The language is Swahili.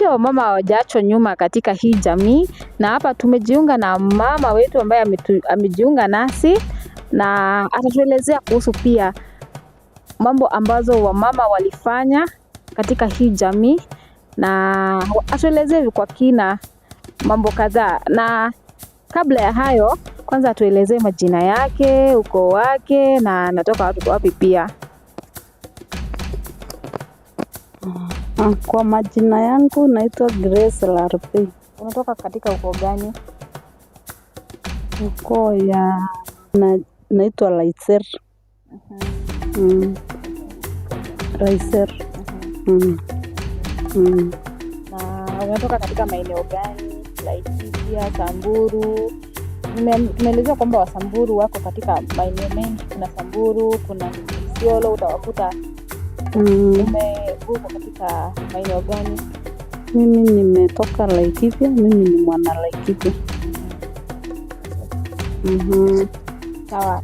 pia wamama hawajaachwa nyuma katika hii jamii, na hapa tumejiunga na mama wetu ambaye amejiunga nasi na atatuelezea kuhusu pia mambo ambazo wamama walifanya katika hii jamii, na atuelezee kwa kina mambo kadhaa. Na kabla ya hayo, kwanza atuelezee majina yake, ukoo wake na anatoka wapi pia. Kwa majina yangu naitwa Grace Larpe. Unatoka katika ukoo gani? Ukoo ya naitwa Laiser. Laiser. Na unatoka katika maeneo gani? Laikipia, Samburu. Tumeelezea kwamba Wasamburu wako katika maeneo mengi. Kuna Samburu, kuna Isiolo, utawakuta. Uko katika maeneo gani? Mimi nimetoka Laikipia, mimi ni mwana Laikipia. Sawa.